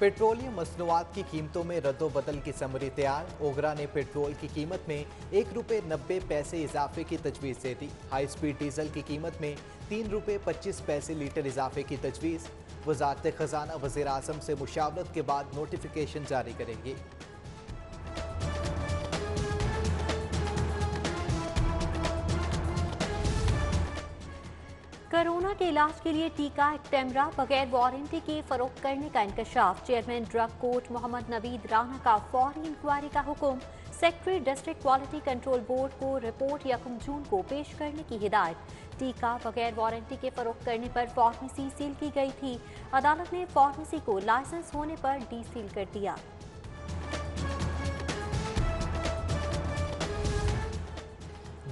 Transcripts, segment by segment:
Petroleum मसनूआत की कीमतों में रद्दोबदल की समरी तैयार। ओगरा ने पेट्रोल की कीमत में ₹1.90 इजाफे की तजवीज़ दे दी। हाई स्पीड डीजल की कीमत में ₹3.25 लीटर इजाफे की तजवीज़। वजारत खजाना वज़ीर आज़म से मुशावरत के बाद नोटिफिकेशन जारी करेंगी। कोरोना के इलाज के लिए टीका एक्टेमरा बगैर वारंटी के फरोख्त करने का इंकशाफ। Chairman drug court Mohammad Naveed Rana का फौरी इंक्वायरी का हुक्म। Secretary district quality control board को रिपोर्ट 1 जून को पेश करने की हिदायत। टीका बगैर वारंटी के फरोख्त करने पर फार्मेसी सील की गई थी। अदालत ने फार्मेसी को लाइसेंस होने पर डी सील कर दिया।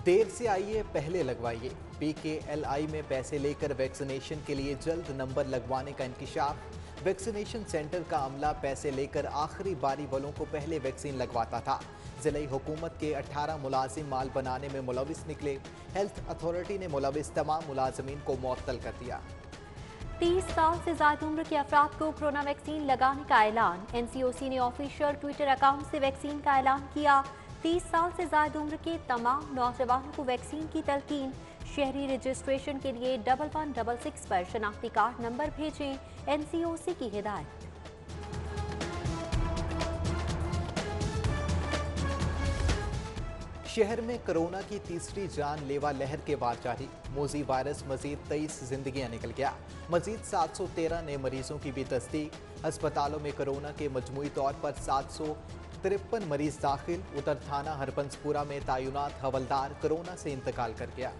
देर से आइए पहले लगवाइए। PKLI में पैसे लेकर वैक्सीनेशन के लिए जल्द नंबर लगवाने का इंकशाफ। वैक्सीनेशन सेंटर का अमला पैसे लेकर आखिरी बारी वालों को पहले वैक्सीन लगवाता था। जिले हुकूमत के 18 मुलाजिम माल बनाने में मुलविस निकले। हेल्थ अथॉरिटी ने मुलविस तमाम मुलाजमीन को मुअत्तल कर दिया। 30 साल से ज्यादा उम्र के अफराद को कोरोना वैक्सीन लगाने का ऐलान। NCOC ने ऑफिशियल ट्विटर अकाउंट से वैक्सीन का ऐलान किया। 30 साल से ज्यादा उम्र के तमाम नौजवानों को वैक्सीन की तलकीन। शहरी रजिस्ट्रेशन के लिए 1166 पर शनाख्ती कार्ड नंबर भेजें। NCOC की हिदायत। शहर में कोरोना की तीसरी जानलेवा लहर के बाद जारी। मोजी वायरस मजीद 23 जिंदगियां निकल गया। मजीद 713 नए मरीजों की भी तस्दीक। अस्पतालों में कोरोना के मजमूई तौर पर 753 मरीज दाखिल। उधर थाना हरबंसपुरा में तैनात हवलदार कोरोना से इंतकाल कर गया।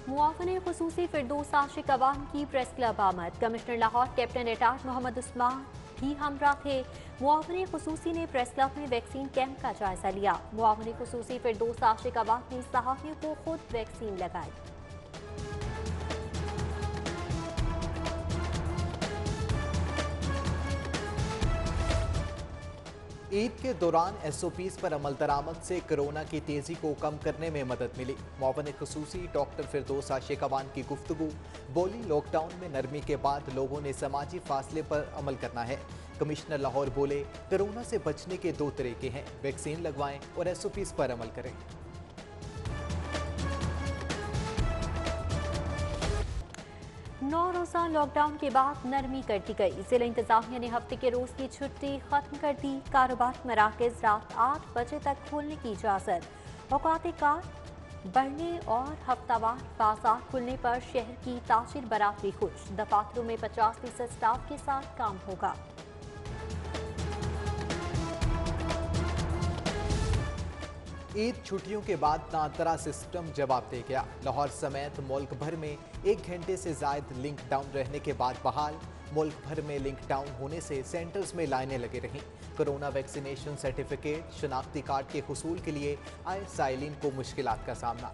मुआवने खुसूसी फिरदौस आशिक अवाम की प्रेस क्लब आमद। Commissioner Lahore captain retired Mohammad Usman भी हमरा थे। मुआवने खुसूसी ने प्रेस क्लब में वैक्सीन कैंप का जायजा लिया। मुआवने खुसूसी फिरदौस आशिक अवाम ने सहाफियों को खुद वैक्सीन लगाई। ईद के दौरान SOPs पर अमल दरामद से कोरोना की तेजी को कम करने में मदद मिली। मुआवने खुसूसी डॉक्टर फिरदौस आशिक अवान की गुफ्तगू। बोली, लॉकडाउन में नरमी के बाद लोगों ने समाजी फासले पर अमल करना है। कमिश्नर लाहौर बोले, कोरोना से बचने के 2 तरीके हैं, वैक्सीन लगवाएं और SOPs पर अमल करें। 9 रोजा लॉकडाउन के बाद नरमी कर दी गई। जिला इंतजामिया ने हफ्ते के रोज की छुट्टी खत्म कर दी। कारोबार मराकज रात 8 बजे तक खोलने की इजाजत। औकात कार बढ़ने और हफ्तावार बाजार खुलने पर शहर की ताजिर बरादरी खुश। दफातरों में 50% स्टाफ के साथ काम होगा। ईद छुट्टियों के बाद नातरा सिस्टम जवाब दे गया। लाहौर समेत मुल्क भर में 1 घंटे से जायद लिंक डाउन रहने के बाद बहाल। मुल्क भर में लिंक डाउन होने से सेंटर्स में लाइनें लगी रहीं। कोरोना वैक्सीनेशन सर्टिफिकेट, शनाख्ती कार्ड के हुसूल के लिए आए साइलिन को मुश्किलात का सामना।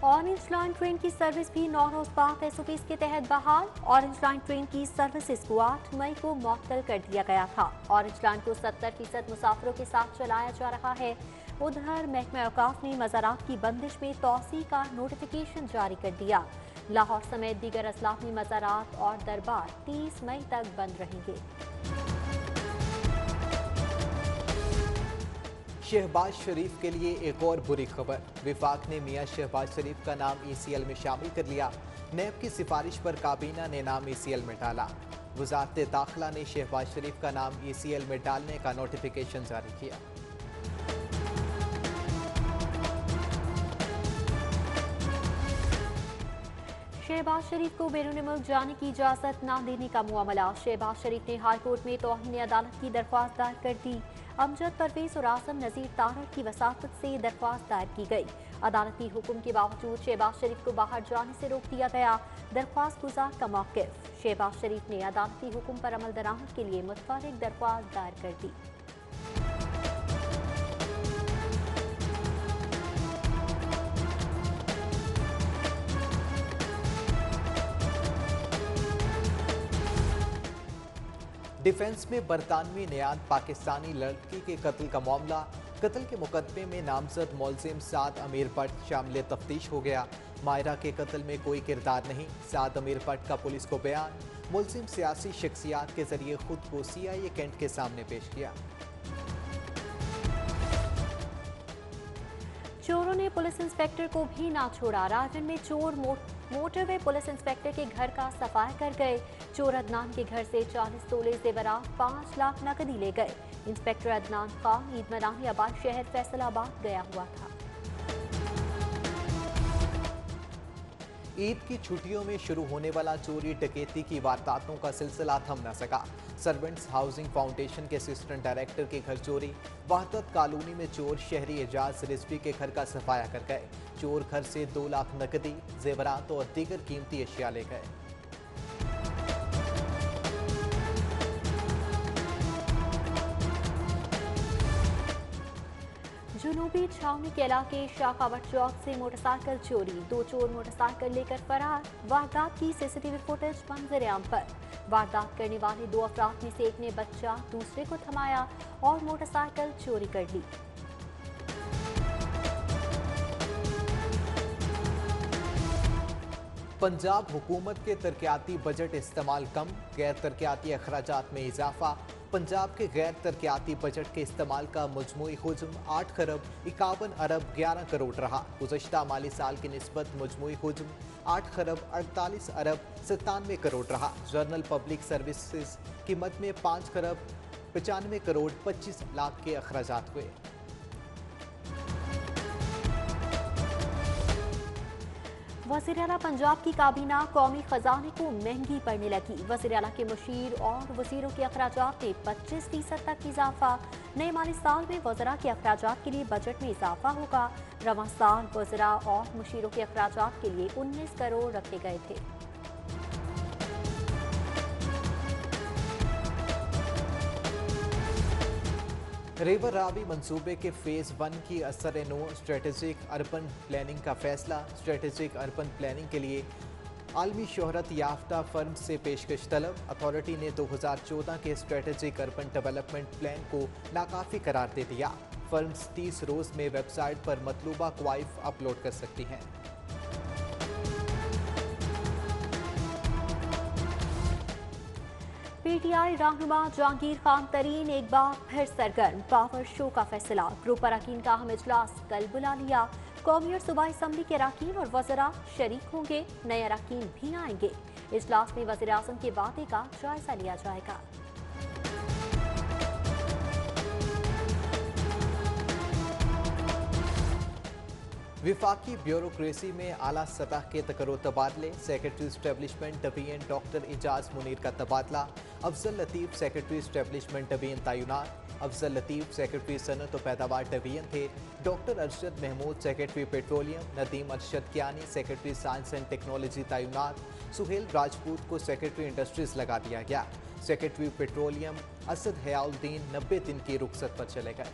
ऑरेंज लाइन ट्रेन की सर्विस भी 9 रोज बाद SOPs के तहत बहाल। ऑरेंज लाइन ट्रेन की सर्विसेज को 8 मई को मुअत्तल कर दिया गया था। ऑरेंज लाइन को 70% मुसाफिरों के साथ चलाया जा रहा है। उधर महकमा औकाफ ने मज़ारात की बंदिश में तोसी का नोटिफिकेशन जारी कर दिया। लाहौर समेत दीगर अजलाफ में मज़ारात और दरबार 30 मई तक बंद रहेंगे। शहबाज शरीफ के लिए एक और बुरी खबर। विफाक ने मियां शहबाज शरीफ का नाम ECL में शामिल कर लिया। नैब की सिफारिश पर काबीना ने नाम ECL में डाला। वजारत दाखिला ने शहबाज शरीफ का नाम ECL में डालने का नोटिफिकेशन जारी किया। शहबाज शरीफ को बैरून मुल्क जाने की इजाजत न देने का मामला। शहबाज शरीफ ने हाई कोर्ट में तौहीन अदालत की दरख्वास्त दायर कर दी। अमजद परवेज और आजम नजीर तारड़ की वसातत से दरख्वास्त दायर की गई। अदालती हुक्म के बावजूद शहबाज शरीफ को बाहर जाने से रोक दिया गया। दरख्वास्त गुजार का मौक़िफ़। शहबाज शरीफ ने अदालती हुक्म पर अमल दरामद के लिए मुतफ़र्रिक़ दरख्वास्त दायर कर दी। डिफेंस में बरतानवी नियाद पाकिस्तानी लड़की के कत्ल का मामला। कत्ल के मुकदमे में नामजद मुलजिम साद अमीर भट्ट शामिल तफ्तीश हो गया। मायरा के कत्ल में कोई किरदार नहीं, साद अमीर भट्ट का पुलिस को बयान। मुलजिम सियासी शख्सियात के जरिए खुद को CIA कैंट के सामने पेश किया। चोरों ने पुलिस इंस्पेक्टर को भी ना छोड़ा। राजन में चोर मोटरवे पुलिस इंस्पेक्टर के घर का सफाया कर गए। चोर अदनान के घर से 40 तोले जेवरात 5 लाख नकदी ले गए। इंस्पेक्टर अदनान खान ईद मनाने आबाद शहर फैसलाबाद गया हुआ था। ईद की छुट्टियों में शुरू होने वाला चोरी डकैती की वारदातों का सिलसिला थम न सका। सर्वेंट्स हाउसिंग फाउंडेशन के असिस्टेंट डायरेक्टर के घर चोरी। वहदत कॉलोनी में चोर शहरी एजाज रिजवी के घर का सफाया कर गए। चोर घर से 2 लाख नकदी, जेवरात और दीगर कीमती अशिया ले गए। जुनूबी छावनी के इलाके शाखावट चौक से मोटरसाइकिल चोरी। 2 चोर मोटरसाइकिल लेकर फरार। वारदात की CCTV फुटेज मंजर-ए-आम पर। वारदात करने वाले 2 अफराद में से एक ने बच्चा दूसरे को थमाया और मोटरसाइकिल चोरी कर ली। पंजाब हुकूमत के तरक्याती बजट इस्तेमाल कम, गैर तरक्याती अखराजात में इजाफा। पंजाब के गैर तरक्याती बजट के इस्तेमाल का मजमूई हुज्म 8 खरब 51 अरब 11 करोड़ रहा। गुज़श्ता माली साल की निस्बत मजमूई हुज्म 8 खरब 48 अरब 97 करोड़ रहा। जनरल पब्लिक सर्विसेज कीमत में 5 खरब 95 करोड़ 25 लाख के अखराजात हुए। वज़ीर-ए-आला पंजाब की काबीना कौमी खजाने को महंगी पड़ने लगी। वज़ीर-ए-आला के मुशीर और वज़ीरों के अखराजात में 25% तक इजाफा। नए माली साल में वज़रा के अखराजात के लिए बजट में इजाफा होगा। रवां साल वज़रा और मुशीरों के अखराजात के लिए 19 करोड़ रखे गए थे। रिवर रावी मंसूबे के फेज़ 1 की असर नो स्ट्रेटेजिक अर्बन प्लानिंग का फैसला। स्ट्रेटेजिक अर्बन प्लानिंग के लिए आलमी शोहरत याफ्ता फर्म से पेशकश तलब। अथॉरिटी ने 2014 के स्ट्रेटेजिक अर्बन डेवलपमेंट प्लान को नाकाफी करार दे दिया। फर्म्स 30 रोज़ में वेबसाइट पर मतलूबा क्वाइफ अपलोड कर सकती हैं। PTI रहनुमा जहांगीर खान तरीन एक बार फिर सरगर्म। पावर शो का फैसला। ग्रुप अरकान का अहम इजलास कल बुला लिया। कौमी और सूबाई असम्बली के अरकान और वज़रा शरीक होंगे। नए अरकान भी आएंगे। इजलास में वज़ीर आज़म के वादे का जायजा लिया जाएगा। विफाकी ब्यूरोक्रेसी में आला सतह के तकरो तबादले। सेक्रेटरी स्टैब्लिशमेंट डबीएन डॉक्टर एजाज मुनीर का तबादला। अफजल लतीफ़ सेक्रेटरी स्टैब्लिशमेंट डबीएन तैनात। अफजल लतीफ़ सेक्रेटरी सनत और पैदावार डबीएन थे। Doctor Arshad Mahmood secretary petroleum. Nadeem Arshad Kiani secretary science and technology तैनात। सुहेल राजपूत को सेक्रेटरी इंडस्ट्रीज लगा दिया गया। सेक्रेटरी पेट्रोलियम असद हयाउद्दीन 90 दिन की रुखसत पर चले गए।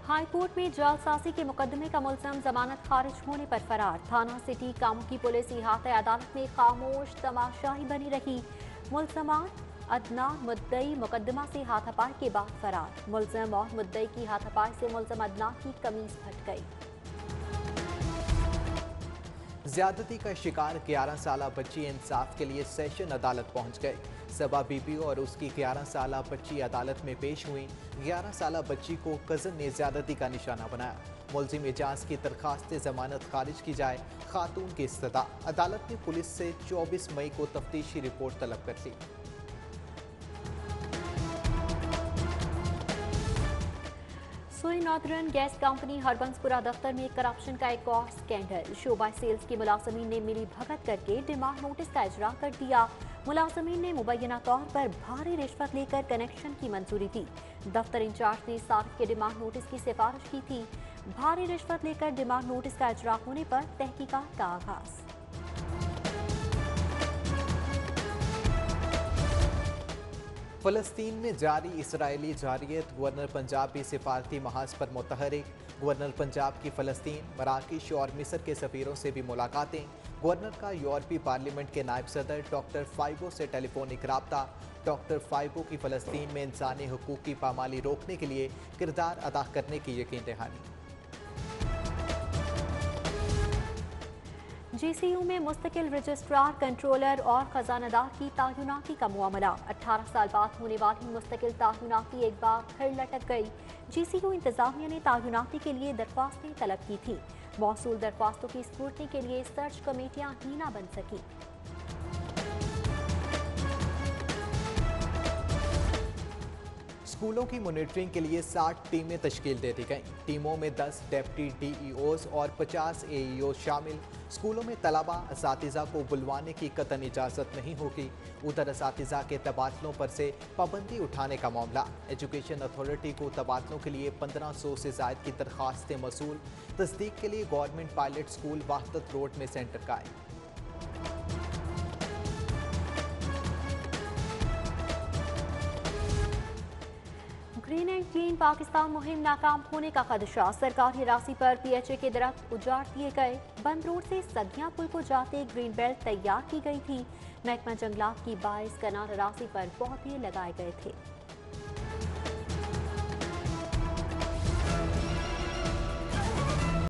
हाई कोर्ट में जालसाजी के मुकदमे का मुलज़म जमानत खारिज होने पर फरार। थाना सिटी कामों की पुलिस इहाते अदालत में खामोश तमाशाई बनी रही। मुलज़मान अदनान मुद्दई मुकदमा से हाथापाई के बाद फरार। मुलज़म और मुद्दई की हाथापाई से मुलज़म अदनान की कमीज फट गई। ज्यादती का शिकार 11 साला बच्ची इंसाफ के लिए सेशन अदालत पहुंच गए। सबा बीबीओ और उसकी 11 साला बच्ची अदालत में पेश हुई। 11 साला बच्ची को कजन ने ज्यादती का निशाना बनाया। मुलजिम एजाज की दरखास्त जमानत खारिज की जाए। खातून की इस्तदा। अदालत ने पुलिस से 24 मई को तफ्तीशी रिपोर्ट तलब कर ली। सुई नॉर्दर्न गैस कंपनी हरबंसपुरा दफ्तर में करप्शन का एक और स्कैंडल। शोबा सेल्स के मुलाजमीन ने मिली भगत करके डिमांड नोटिस का इजरा कर दिया। मुलाजमीन ने मुबैना तौर पर भारी रिश्वत लेकर कनेक्शन की मंजूरी दी। दफ्तर इंचार्ज ने सारिफ के डिमांड नोटिस की सिफारिश की थी। भारी रिश्वत लेकर डिमांड नोटिस का इजरा होने पर तहकीकात का आगाज। फ़लस्तीन में जारी इसराइली जारियत गवर्नर पंजाब भी सिफारती महाज पर मुतहरिक। गवर्नर पंजाब की फ़लस्तीन, मराकश और मिस्र के सफ़ीरों से भी मुलाकातें। गवर्नर का यूरोपीय पार्लियामेंट के नायब सदर डॉक्टर फाइगो से टेलीफोनिक राब्ता। डॉक्टर फाइगो की फ़लस्तीन में इंसानी हकूक़ की पामाली रोकने के लिए किरदार अदा करने की यकीन दहानी। GCU में मुस्तकिल रजिस्ट्रार, कंट्रोलर और खजानादार की तायुनाती का मामला। 18 साल बाद होने वाली मुस्तकिल तायुनाती एक बार फिर लटक गई। GCU इंतजामिया ने तायुनाती के लिए दरख्वास्तें तलब की थी। मौसूल दरख्वास्तों की स्क्रूटनी के लिए सर्च कमेटियां ही ना बन सकी। स्कूलों की मॉनिटरिंग के लिए 60 टीमें तश्कील दे दी गईं। टीमों में 10 डेप्टी DEOs और 50 AEOs शामिल। स्कूलों में तलबा असातिज़ा को बुलवाने की कतई इजाज़त नहीं होगी। उधर असातिज़ा के तबादलों पर से पाबंदी उठाने का मामला। एजुकेशन अथॉरिटी को तबादलों के लिए 1500 से ज़ायद की दरख्वास्तें मसूल। तस्दीक के लिए गवर्नमेंट पायलट स्कूल वाहदत रोड में सेंटर कायम। ग्रीन एंड क्लीन पाकिस्तान मुहिम नाकाम होने का खदशा। सरकारी राशि पर PHA के दरख्त उजाड़ दिए गए। बंद रोड से सगिया पुल को जाते ग्रीन बेल्ट तैयार की गई थी। महकमा जंगलात की 22 कनाल राशि पर पौधे लगाए गए थे।